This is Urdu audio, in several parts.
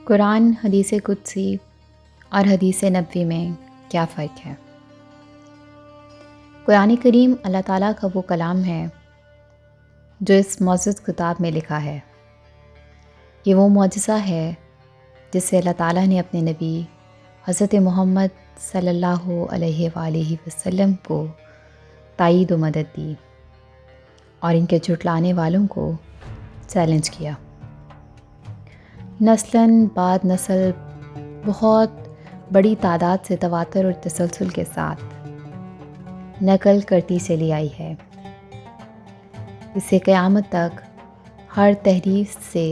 قرآن، حدیث قدسی اور حدیث نبوی میں کیا فرق ہے؟ قرآن کریم اللہ تعالیٰ کا وہ کلام ہے جو اس معزز کتاب میں لکھا ہے۔ یہ وہ معجزہ ہے جس سے اللہ تعالیٰ نے اپنے نبی حضرت محمد صلی اللہ علیہ وآلہ وسلم کو تائید و مدد دی اور ان کے جھٹلانے والوں کو چیلنج کیا۔ نسلاً بعد نسل بہت بڑی تعداد سے تواتر اور تسلسل کے ساتھ نقل کرتی چلی آئی ہے۔ اسے قیامت تک ہر تحریف سے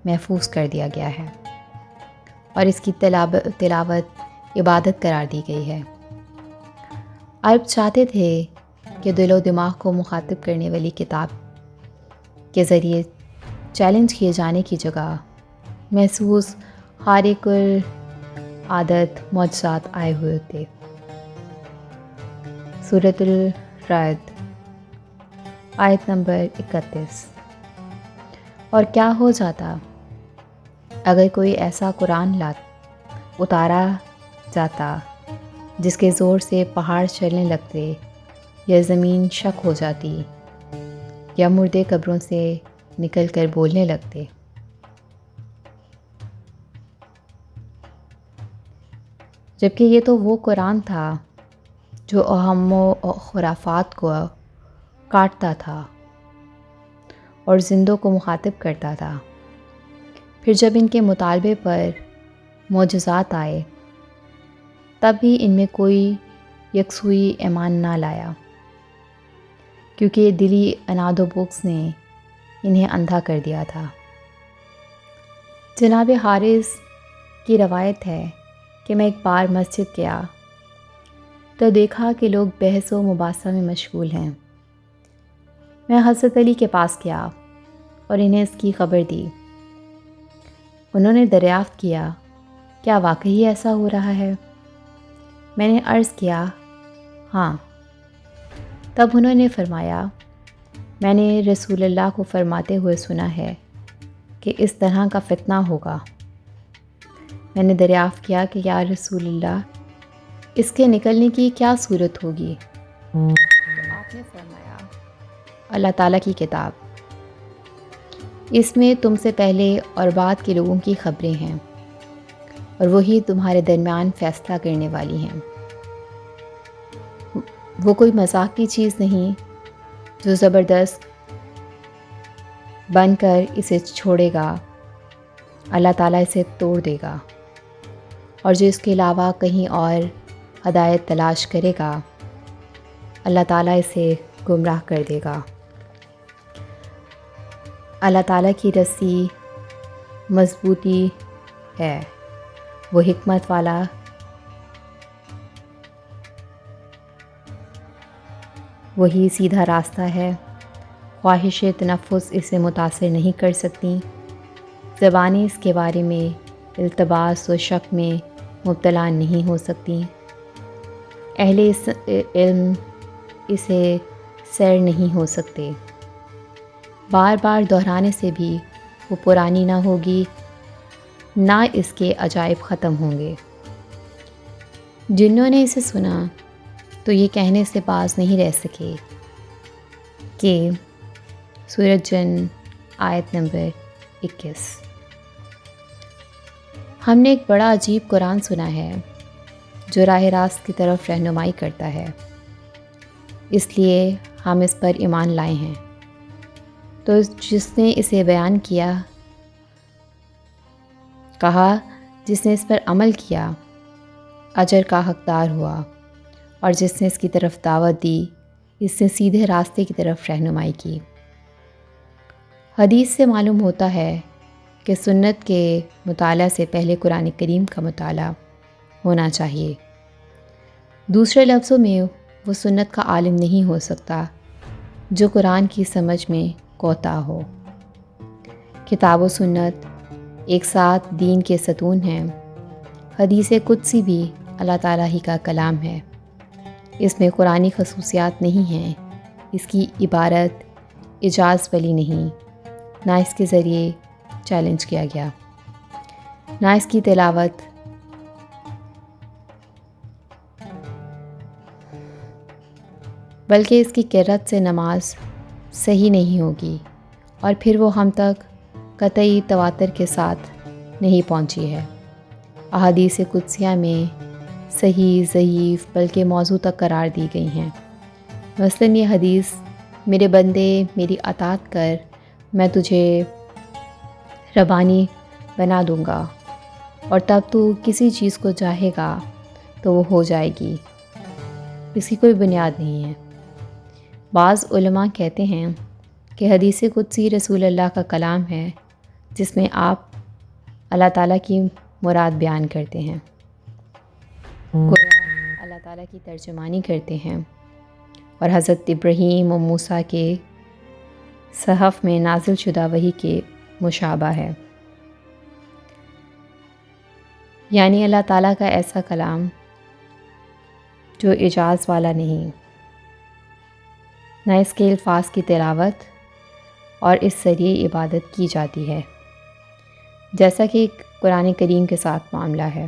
محفوظ کر دیا گیا ہے اور اس کی تلاوت عبادت قرار دی گئی ہے۔ عرب چاہتے تھے کہ دل و دماغ کو مخاطب کرنے والی کتاب کے ذریعے چیلنج کیے جانے کی جگہ محسوس خارق العادت معجزات آئے ہوئے تھے۔ سورۃ الرعد آیت نمبر 31۔ اور کیا ہو جاتا اگر کوئی ایسا قرآن اتارا جاتا جس کے زور سے پہاڑ چلنے لگتے یا زمین شک ہو جاتی یا مردے قبروں سے نکل کر بولنے لگتے۔ جبکہ یہ تو وہ قرآن تھا جو اوہام و خرافات کو کاٹتا تھا اور زندوں کو مخاطب کرتا تھا۔ پھر جب ان کے مطالبے پر معجزات آئے تب بھی ان میں کوئی یکسوئی ایمان نہ لایا، کیونکہ دلی اناد و بغض نے انہیں اندھا کر دیا تھا۔ جناب حارث کی روایت ہے کہ میں ایک بار مسجد گیا تو دیکھا کہ لوگ بحث و مباحثہ میں مشغول ہیں۔ میں حضرت علی کے پاس گیا اور انہیں اس کی خبر دی۔ انہوں نے دریافت کیا کیا واقعی ایسا ہو رہا ہے؟ میں نے عرض کیا ہاں۔ تب انہوں نے فرمایا میں نے رسول اللہ کو فرماتے ہوئے سنا ہے کہ اس طرح کا فتنہ ہوگا۔ میں نے دریافت کیا کہ یا رسول اللہ اس کے نکلنے کی کیا صورت ہوگی؟ تو آپ نے فرمایا اللہ تعالیٰ کی کتاب، اس میں تم سے پہلے اور بعد کے لوگوں کی خبریں ہیں اور وہی تمہارے درمیان فیصلہ کرنے والی ہیں۔ وہ کوئی مذاق کی چیز نہیں جو زبردست بن کر اسے چھوڑے گا، اللہ تعالیٰ اسے توڑ دے گا، اور جو اس کے علاوہ کہیں اور ہدایت تلاش کرے گا اللہ تعالیٰ اسے گمراہ کر دے گا۔ اللہ تعالیٰ کی رسی مضبوطی ہے، وہ حکمت والا وہی سیدھا راستہ ہے، خواہش تنفس اسے متاثر نہیں کر سکتی، زبانیں اس کے بارے میں التباس و شک میں مبتلا نہیں ہو سکتی، اہل علم اسے سیر نہیں ہو سکتے، بار بار دہرانے سے بھی وہ پرانی نہ ہوگی، نہ اس کے عجائب ختم ہوں گے۔ جنہوں نے اسے سنا تو یہ کہنے سے باز نہیں رہ سکے کہ سورۃ جن آیت نمبر 21۔ ہم نے ایک بڑا عجیب قرآن سنا ہے جو راہ راست کی طرف رہنمائی کرتا ہے، اس لیے ہم اس پر ایمان لائے ہیں۔ تو جس نے اسے بیان کیا کہا جس نے اس پر عمل کیا اجر کا حقدار ہوا، اور جس نے اس کی طرف دعوت دی اس نے سیدھے راستے کی طرف رہنمائی کی۔ حدیث سے معلوم ہوتا ہے کہ سنت کے مطالعہ سے پہلے قرآن کریم کا مطالعہ ہونا چاہیے۔ دوسرے لفظوں میں وہ سنت کا عالم نہیں ہو سکتا جو قرآن کی سمجھ میں کوتاہ ہو۔ کتاب و سنت ایک ساتھ دین کے ستون ہیں۔ حدیث قدسی بھی اللہ تعالیٰ ہی کا کلام ہے، اس میں قرآنی خصوصیات نہیں ہیں، اس کی عبارت اعجاز والی نہیں، نہ اس کے ذریعے چیلنج کیا گیا۔ نہ اس کی تلاوت بلکہ اس کی قرأت سے نماز صحیح نہیں ہوگی، اور پھر وہ ہم تک قطعی تواتر کے ساتھ نہیں پہنچی ہے۔ احادیث قدسیہ میں صحیح، ضعیف بلکہ موضوع تک قرار دی گئی ہیں۔ مثلاً یہ حدیث، میرے بندے میری اطاعت کر، میں تجھے ربانی بنا دوں گا، اور تب تو کسی چیز کو چاہے گا تو وہ ہو جائے گی، اس کی کوئی بنیاد نہیں ہے۔ بعض علماء کہتے ہیں کہ حدیث قدسی رسول اللہ کا کلام ہے، جس میں آپ اللہ تعالیٰ کی مراد بیان کرتے ہیں، گویا اللہ تعالیٰ کی ترجمانی کرتے ہیں، اور حضرت ابراہیم و موسیٰ کے صحف میں نازل شدہ وحی کے مشابہ ہے۔ یعنی اللہ تعالیٰ کا ایسا کلام جو اعجاز والا نہیں، نہ اس کے الفاظ کی تلاوت اور اس ذریعے عبادت کی جاتی ہے، جیسا کہ قرآن کریم کے ساتھ معاملہ ہے۔